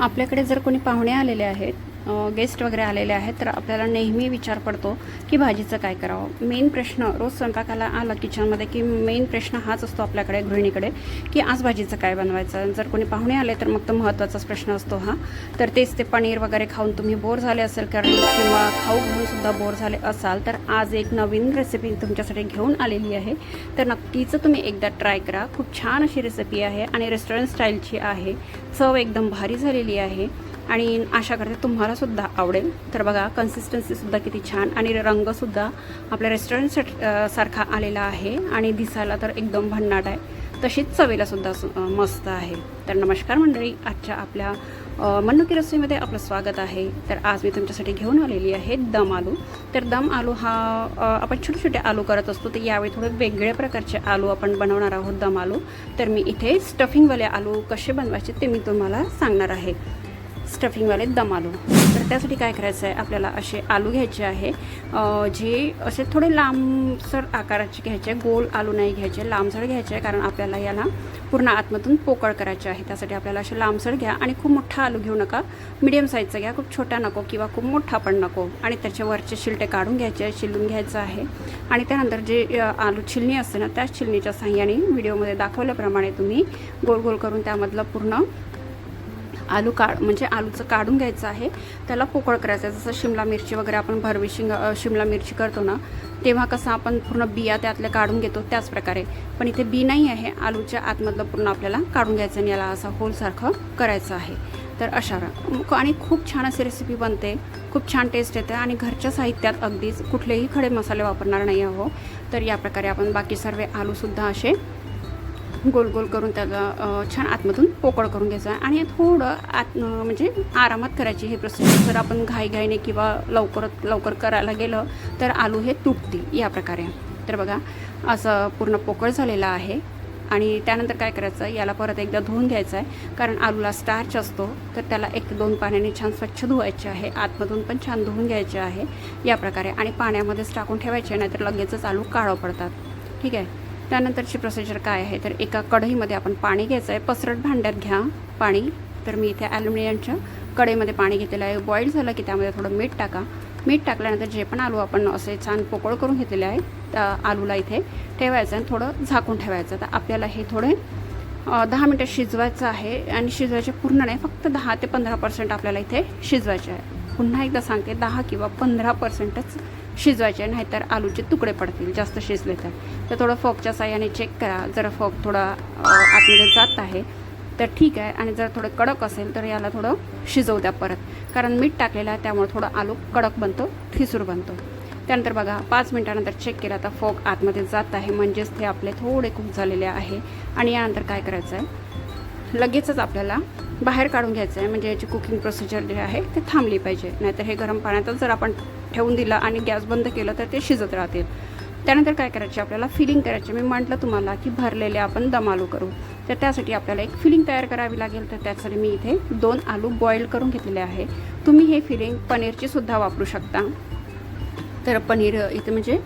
आपल्याकडे जर कोणी पाहुणे आलेले आहेत, गेस्ट वगैरे आलेले आहेत, तर आपल्याला नेहमी विचार पडतो की भाजीचं काय करावं. मेन प्रश्न रोज स्वयंपाकाला आला किचनमध्ये की मेन प्रश्न हाच असतो आपल्याकडे गृहिणीकडे की आज भाजीचं काय बनवायचं. जर कोणी पाहुणे आले तर मग तो महत्त्वाचाच प्रश्न असतो हा. तर तेच ते पनीर वगैरे खाऊन तुम्ही बोर झाले असेल किंवा खाऊ घेऊनसुद्धा बोर झाले असाल, तर आज एक नवीन रेसिपी तुमच्यासाठी घेऊन आलेली आहे. तर नक्कीच तुम्ही एकदा ट्राय करा. खूप छान अशी रेसिपी आहे आणि रेस्टॉरंट स्टाईलची आहे. चव एकदम भारी झालेली आहे आणि आशा करते तुम्हालासुद्धा आवडेल. तर बघा, कन्सिस्टन्सीसुद्धा किती छान आणि रंगसुद्धा आपल्या रेस्टॉरंट सारखा आलेला आहे आणि दिसायला तर एकदम भन्नाट आहे, तशीच चवीलासुद्धा मस्त आहे. तर नमस्कार मंडळी, आजच्या आपल्या मन्नू की रसोईमध्ये आपलं स्वागत आहे. तर आज मी तुमच्यासाठी घेऊन आलेली आहे दम आलू. तर दम आलू हा आपण छोटे छोटे आलू करत असतो, तर यावेळी थोडे वेगळ्या प्रकारचे आलू आपण बनवणार आहोत दम आलू. तर मी इथे स्टफिंगवाले आलू कसे बनवायचे ते मी तुम्हाला सांगणार आहे. स्टफिंगवाले दम आलू. तर त्यासाठी काय करायचं आहे, आपल्याला असे आलू घ्यायचे आहे, जे असे थोडे लांबसर आकाराचे घ्यायचे. गोल आलू नाही घ्यायचे, लांबसर घ्यायचे, कारण आपल्याला याला पूर्ण आतमधून पोकळ करायचे आहे. त्यासाठी आपल्याला असे लांबसर घ्या आणि खूप मोठा आलू घेऊ नका, मीडियम साईजचा घ्या. खूप छोटा नको किंवा खूप मोठा पण नको. आणि त्याच्यावरचे शिलटे काढून घ्यायचे, शिलून घ्यायचं आहे. आणि त्यानंतर जे आलू छिलणी असते ना, त्या छिलणीच्या साहाय्याने व्हिडिओमध्ये दाखवल्याप्रमाणे तुम्ही गोल गोल करून त्यामधलं पूर्ण आलू म्हणजे आलूचं काढून घ्यायचं आहे. त्याला पोकळ करायचं आहे. जसं शिमला मिरची वगैरे आपण भरवी शिमला मिरची करतो ना, तेव्हा कसं आपण पूर्ण बिया त्यातल्या काढून घेतो, त्याच प्रकारे. पण इथे बी नाही आहे, आलूच्या आतमधलं पूर्ण आपल्याला काढून घ्यायचं आणि याला असं होलसारखं करायचं आहे. तर अशा आणि खूप छान अशी रेसिपी बनते, खूप छान टेस्ट येते आणि घरच्या साहित्यात अगदीच कुठलेही खडे मसाले वापरणार नाही आहो. तर या प्रकारे आपण बाकी सर्व आलूसुद्धा असे गोल गोल करून त्याला छान आतमधून पोकळ करून घ्यायचं आहे. आणि थोडं म्हणजे आरामात करायची ही प्रोसेस. जर आपण घाईघाईने किंवा लवकर करायला गेलं तर आलू हे तुटतील या प्रकारे. तर बघा, असं पूर्ण पोकळ झालेलं आहे. आणि त्यानंतर काय करायचं, याला परत एकदा धुवून घ्यायचं आहे, कारण आलूला स्टार्च असतो. तर त्याला 1-2 पाण्याने छान स्वच्छ धुवायचे आहे, आतमधून पण छान धुवून घ्यायचे आहे या प्रकारे. आणि पाण्यामध्येच टाकून ठेवायचे, नाहीतर लगेचच आलू काळं पडतात. ठीक आहे. त्यानंतरची प्रोसिजर काय आहे, तर एका कढईमध्ये आपण पाणी घ्यायचं आहे. पसरट भांड्यात घ्या पाणी. तर मी इथे ॲल्युमिनियमच्या कढईमध्ये पाणी घेतलेलं आहे. बॉईल झालं की त्यामध्ये थोडं मीठ टाका. मीठ टाकल्यानंतर जे पण आलू आपण असे छान पोकळ करून घेतलेले आहे, त्या आलूला इथे ठेवायचं आणि थोडं झाकून ठेवायचं. तर आपल्याला हे थोडे 10 मिनटं शिजवायचं आहे. आणि शिजवायचे पूर्ण नाही, फक्त 10 ते 15% आपल्याला इथे शिजवायचे आहे. पुन्हा एकदा सांगते, 10 किंवा 15%च शिजवायचे, नाहीतर आलूचे तुकडे पडतील जास्त शिजले तर. थोडं फोकच्या साह्याने चेक करा. जर फोक थोडा आतमध्ये जात आहे तर ठीक आहे, आणि जर थोडं कडक असेल तर याला थोडं शिजवू द्या परत, कारण मीठ टाकलेलं आहे त्यामुळे थोडं आलू कडक बनतो, ठिसूर बनतो. त्यानंतर बघा, 5 मिनटानंतर चेक केला तर फोक आतमध्ये जात आहे, म्हणजेच ते आपले थोडे कुक झालेले आहे. आणि यानंतर काय करायचं आहे, लगेचच आपल्याला बाहेर काढून घ्यायचं आहे, म्हणजे याची कुकिंग प्रोसिजर जे आहे ते थांबली पाहिजे. नाहीतर हे गरम पाण्यातच जर आपण ठेवून दिलं आणि गॅस बंद केलं तर ते शिजत राहतील. त्यानंतर काय करायचे, आपल्याला फिलिंग करायची. मी म्हटलं तुम्हाला की भरलेले आपण दम आलू करू, तर त्यासाठी आपल्याला एक फिलिंग तयार करावी लागेल. तर त्यासाठी मी इथे 2 आलू बॉईल करून घेतलेले आहे. तुम्ही हे फिलिंग पनीरचीसुद्धा वापरू शकता. तर पनीर इथे म्हणजे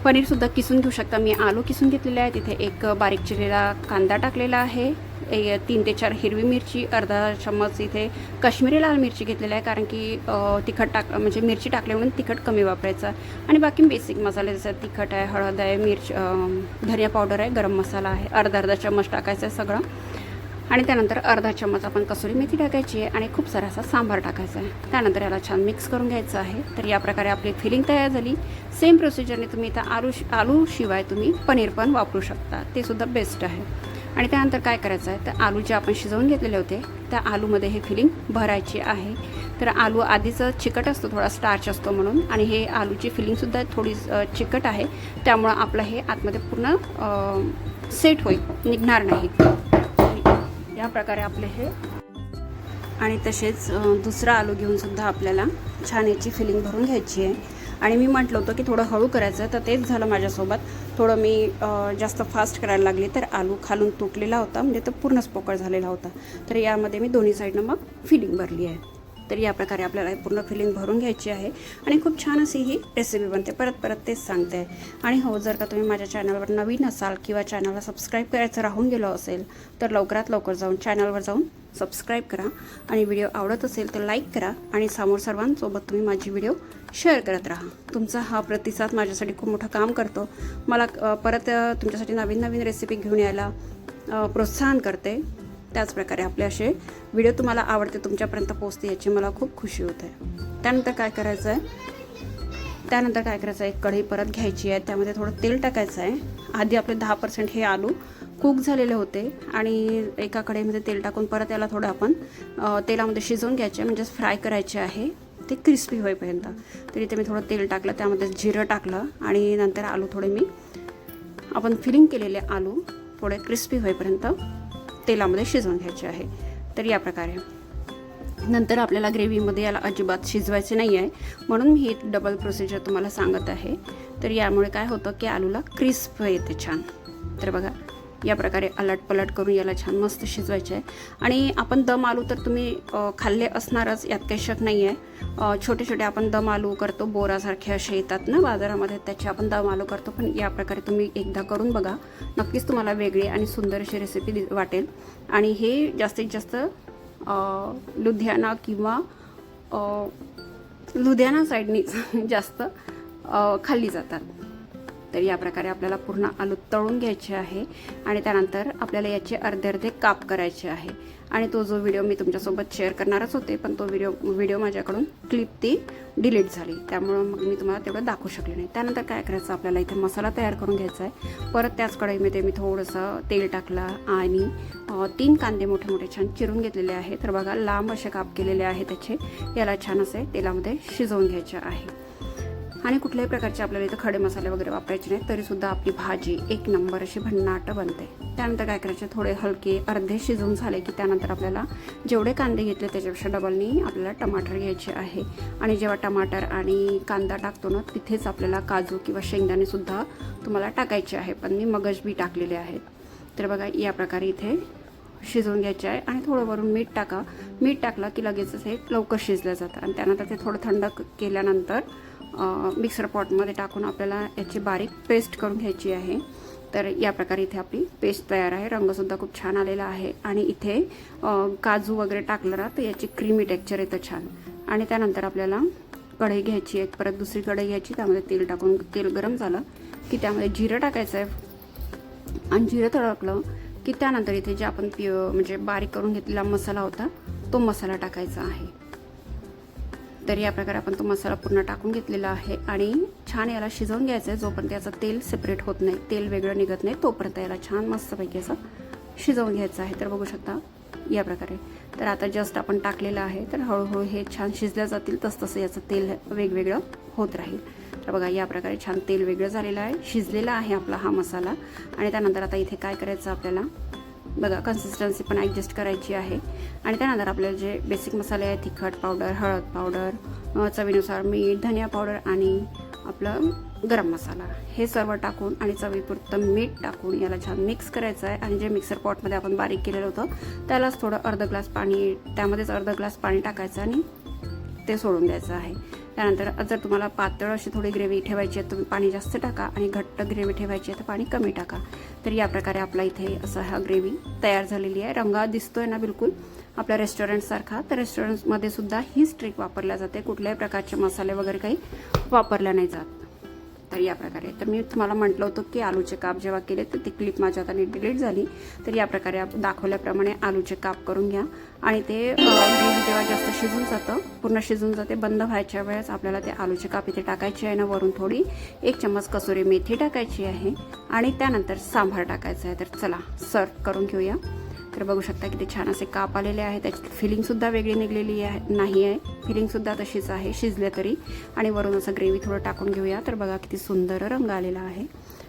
पनीरसुद्धा किसून घेऊ शकता. मी आलू किसून घेतलेले आहे. तिथे एक बारीक चिरलेला कांदा टाकलेला आहे, 3 ते 4 हिरवी मिरची, अर्धा चम्मच इथे काश्मीरी लाल मिरची घेतलेली आहे, कारण की तिखट म्हणजे मिरची टाकली म्हणून तिखट कमी वापरायचं. आणि बाकी बेसिक मसाले जसं तिखट आहे, हळद आहे, धनिया पावडर आहे, गरम मसाला आहे, अर्धा चम्मच टाकायचं आहे सगळं. आणि त्यानंतर अर्धा चम्मच आपण कसुरी मेथी टाकायची आहे आणि खूप सारासा सांबार टाकायचा आहे. त्यानंतर याला छान मिक्स करून घ्यायचं आहे. तर या प्रकारे आपली फिलिंग तयार झाली. सेम प्रोसिजरने तुम्ही इथं आलू शिवाय तुम्ही पनीर पण वापरू शकता, ते सुद्धा बेस्ट आहे. आणि त्यानंतर काय करायचं आहे, तर आलू जे आपण शिजवून घेतलेले होते त्या आलूमध्ये हे फिलिंग भरायची आहे. तर आलू आधीच चिकट असतो, थोडा स्टार्च असतो म्हणून, आणि हे आलूची फिलिंगसुद्धा थोडी चिकट आहे, त्यामुळं आपलं हे आतमध्ये पूर्ण सेट होईल, निघणार नाही. या प्रकारे आपले हे. आणि तसेच दुसरा आलू घेऊनसुद्धा आपल्याला छान याची फिलिंग भरून घ्यायची आहे. आणि मी म्हटलं होतं की थोडं हळू करायचं, तर तेच झालं माझ्यासोबत. थोडं मी जास्त फास्ट करायला लागले तर आलू खालून तुटलेला होता, म्हणजे तो पूर्णच पोकळ झालेला होता. तर यामध्ये मी दोन्ही साईडनं मग फिलिंग भरली आहे. तर या प्रकारे आपल्याला पूर्ण फिलिंग भरून घ्यायची आहे आणि खूप छान अशी ही रेसिपी बनते. परत तेच सांगते. आणि हो, जर का तुम्ही माझ्या चॅनलवर नवीन असाल किंवा चॅनलला सबस्क्राईब करायचं राहून गेलो असेल तर लवकरात लवकर जाऊन चॅनलवर जाऊन सबस्क्राईब करा आणि व्हिडिओ आवडत असेल तर लाईक करा आणि समोर सर्वांसोबत तुम्ही माझी व्हिडिओ शेअर करत राहा. तुमचा हा प्रतिसाद माझ्यासाठी खूप मोठं काम करतो. मला परत तुमच्यासाठी नवीन नवीन रेसिपी घेऊन यायला प्रोत्साहन करते. त्याचप्रकारे आपले असे व्हिडिओ तुम्हाला आवडते, तुमच्यापर्यंत पोहोचते याची मला खूप खुशी होते. त्यानंतर काय करायचं आहे, एक कढई परत घ्यायची आहे. त्यामध्ये थोडं तेल टाकायचं आहे. आधी आपले 10% हे आलू कुक झालेले होते आणि एका कढईमध्ये तेल टाकून परत याला थोडं आपण तेलामध्ये शिजवून घ्यायचे, म्हणजे फ्राय करायचे आहे ते क्रिस्पी होईपर्यंत. तर इथे मी थोडं तेल टाकलं, त्यामध्ये जिरं टाकलं आणि नंतर आलू थोडे आपण फिलिंग केलेले आलू थोडे क्रिस्पी होईपर्यंत तेलामध्ये शिजवून घ्यायचे आहे. तर या प्रकारे नंतर आपल्याला ग्रेव्हीमध्ये याला अजिबात शिजवायचे नाही आहे, म्हणून मी ही डबल प्रोसिजर तुम्हाला सांगत आहे. तर यामुळे काय होतं की आलूला क्रिस्प येते छान. तर बघा या प्रकारे अलटपलट करून याला छान मस्त शिजवायचे आहे. आणि आपण दम आलू तर तुम्ही खाल्ले असणारच, यात काही शक नाही आहे. छोटे छोटे आपण दम आलू करतो, बोरासारखे असे येतात ना बाजारामध्ये, त्याचे आपण दम आलू करतो. पण या प्रकारे तुम्ही एकदा करून बघा, नक्कीच तुम्हाला वेगळी आणि सुंदर अशी रेसिपी वाटेल. आणि हे जास्तीत जास्त लुधियाना किंवा लुधियाना साईडनी जास्त खाल्ली जातात. तर या प्रकारे आपल्याला पूर्ण आलू तळून घ्यायचे आहे आणि त्यानंतर आपल्याला याचे अर्धे अर्धे काप करायचे आहे. आणि तो जो व्हिडिओ मी तुमच्यासोबत शेअर करणारच होते, पण तो व्हिडिओ माझ्याकडून क्लिप ती डिलीट झाली, त्यामुळं मग मी तुम्हाला तेवढं दाखवू शकले नाही. त्यानंतर काय करायचं, आपल्याला इथे मसाला तयार करून घ्यायचा आहे. परत त्याच कढईमध्ये मी थोडंसं तेल टाकलं आणि 3 कांदे मोठे मोठे छान चिरून घेतलेले आहे. तर बघा लांब असे काप केलेले आहे त्याचे. याला छान असे तेलामध्ये शिजवून घ्यायचे आहे. आणि कुठल्याही प्रकारचे आपल्याला इथं खडे मसाले वगैरे वापरायचे नाहीत, तरीसुद्धा आपली भाजी एक नंबर अशी भन्नाट बनते. त्यानंतर काय करायचे, थोडे हलके अर्धे शिजवून झाले की त्यानंतर आपल्याला जेवढे कांदे घेतले त्याच्यापेक्षा डबलनी आपल्याला टमाटर घ्यायचे आहे. आणि जेव्हा टमाटर आणि कांदा टाकतो ना, तिथेच आपल्याला काजू किंवा शेंगदाणेसुद्धा तुम्हाला टाकायचे आहे, पण मी मगज बी टाकलेले आहेत. तर बघा या प्रकारे इथे शिजवून घ्यायचे आहे. आणि थोडं वरून मीठ टाका. मीठ टाकलं की लगेचच हे लवकर शिजलं जातं. आणि त्यानंतर ते थोडं थंड केल्यानंतर मिक्सर पॉटमध्ये टाकून आपल्याला याची बारीक पेस्ट करून घ्यायची आहे. तर या प्रकारे इथे आपली पेस्ट तयार आहे. रंगसुद्धा खूप छान आलेला आहे. आणि इथे काजू वगैरे टाकलं ना तर याची क्रीमी टेक्स्चर येतं छान. आणि त्यानंतर आपल्याला कढई घ्यायची आहे, परत दुसरी कढई घ्यायची, त्यामध्ये तेल टाकून तेल गरम झालं की त्यामध्ये जिरं टाकायचं आहे. आणि जिरं तळकलं की त्यानंतर इथे जे आपण म्हणजे बारीक करून घेतलेला मसाला होता तो मसाला टाकायचा आहे. तर या प्रकारे आपण तो मसाला पूर्ण टाकून घेतलेला आहे आणि छान याला शिजवून घ्यायचं आहे. जोपर्यंत याचं तेल सेपरेट होत नाही, तेल वेगळं निघत नाही, तोपर्यंत याला छान मस्तपैकी असं शिजवून घ्यायचं आहे. तर बघू शकता या प्रकारे. तर आता जस्ट आपण टाकलेलं आहे, तर हळूहळू हे छान शिजल्या जातील, तसतसं याचं तेल वेगवेगळं होत राहील. तर बघा या प्रकारे छान तेल वेगळं झालेलं आहे, शिजलेला आहे आपला हा मसाला. आणि त्यानंतर आता इथे काय करायचं आपल्याला, बघा कन्सिस्टन्सी पण ॲडजस्ट करायची आहे. आणि त्यानंतर आपल्याला जे बेसिक मसाले आहेत, तिखट पावडर, हळद पावडर, चवीनुसार मीठ, धनिया पावडर आणि आपलं गरम मसाला, हे सर्व टाकून आणि चवीपुरतं मीठ टाकून याला छान मिक्स करायचं आहे. आणि जे मिक्सर पॉटमध्ये आपण बारीक केलेलं होतं त्यालाच थोडं अर्धा ग्लास पाणी, त्यामध्येच अर्धा ग्लास पाणी टाकायचं आणि ते सोडून द्यायचं आहे. त्यानंतर जर तुम्हाला पातळ अशी थोडी ग्रेव्ही ठेवायची आहे, तुम्ही पाणी जास्त टाका. आणि घट्ट ग्रेव्ही ठेवायची आहे तर पाणी कमी टाका. तर या प्रकारे आपला इथे असा हा ग्रेव्ही तयार झालेली आहे. रंग दिसतोय ना बिलकुल आपल्या रेस्टॉरंटसारखा. तर रेस्टॉरंटमध्ये सुद्धा हीच ट्रिक वापरल्या जाते, कुठल्याही प्रकारचे मसाले वगैरे काही वापरल्या नाही जात. तर या प्रकारे, तर मी तुम्हाला म्हटलं होतं की आलूचे काप जेव्हा केले तर ती क्लिप माझ्या हाताने डिलीट झाली. तर या प्रकारे दाखवल्याप्रमाणे आलूचे काप करून घ्या. आणि ते ग्रेव्ही जेव्हा जास्त शिजून जातं, पूर्ण शिजून जाते, बंद व्हायच्या वेळेस आपल्याला ते आलूचे काप इथे टाकायचे आहे ना. वरून थोडी 1 चम्मच कसुरी मेथी टाकायची आहे आणि त्यानंतर सांबार टाकायचं आहे. तर चला सर्व करून घेऊया. तर बघू शकता किती छान असे काप आलेले आहेत. त्याची फिलिंगसुद्धा वेगळी निघलेली नाही आहे, फिलिंगसुद्धा तशीच आहे शिजले तरी. आणि वरून असं ग्रेव्ही थोडं टाकून घेऊया. तर बघा किती सुंदर रंग आलेला आहे.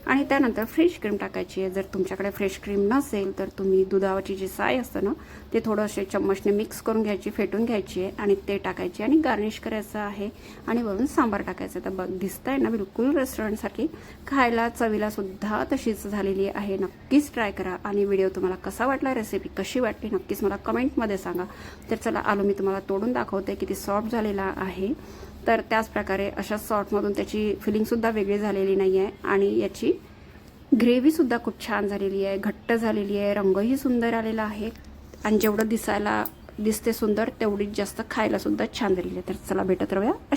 आणि त्यानंतर फ्रेश क्रीम टाकायची आहे. जर तुमच्याकडे फ्रेश क्रीम नसेल तर तुम्ही दुधाची जी साय असतं ना ते थोडं असे चम्मचने मिक्स करून घ्यायची, फेटून घ्यायची आहे आणि ते टाकायची आणि गार्निश करायचं आहे. आणि वरून सांबार टाकायचं. तर बघ दिसतंय ना बिलकुल रेस्टॉरंटसारखी, खायला चवीला सुद्धा तशीच झालेली आहे. नक्कीच ट्राय करा. आणि व्हिडिओ तुम्हाला कसा वाटला, रेसिपी कशी वाटली नक्कीच मला कमेंटमध्ये सांगा. तर चला आलू मी तुम्हाला तोडून दाखवते किती सॉफ्ट झालेला आहे. तर त्याच प्रकारे अशा सॉल्टमधून त्याची फिलिंगसुद्धा वेगळी झालेली नाही आहे आणि याची ग्रेव्हीसुद्धा खूप छान झालेली आहे, घट्ट झालेली आहे, रंगही सुंदर आलेला आहे. आणि जेवढं दिसायला दिसते सुंदर तेवढीच जास्त खायला सुद्धा छान झालेली आहे. तर चला भेटत राहूया अशा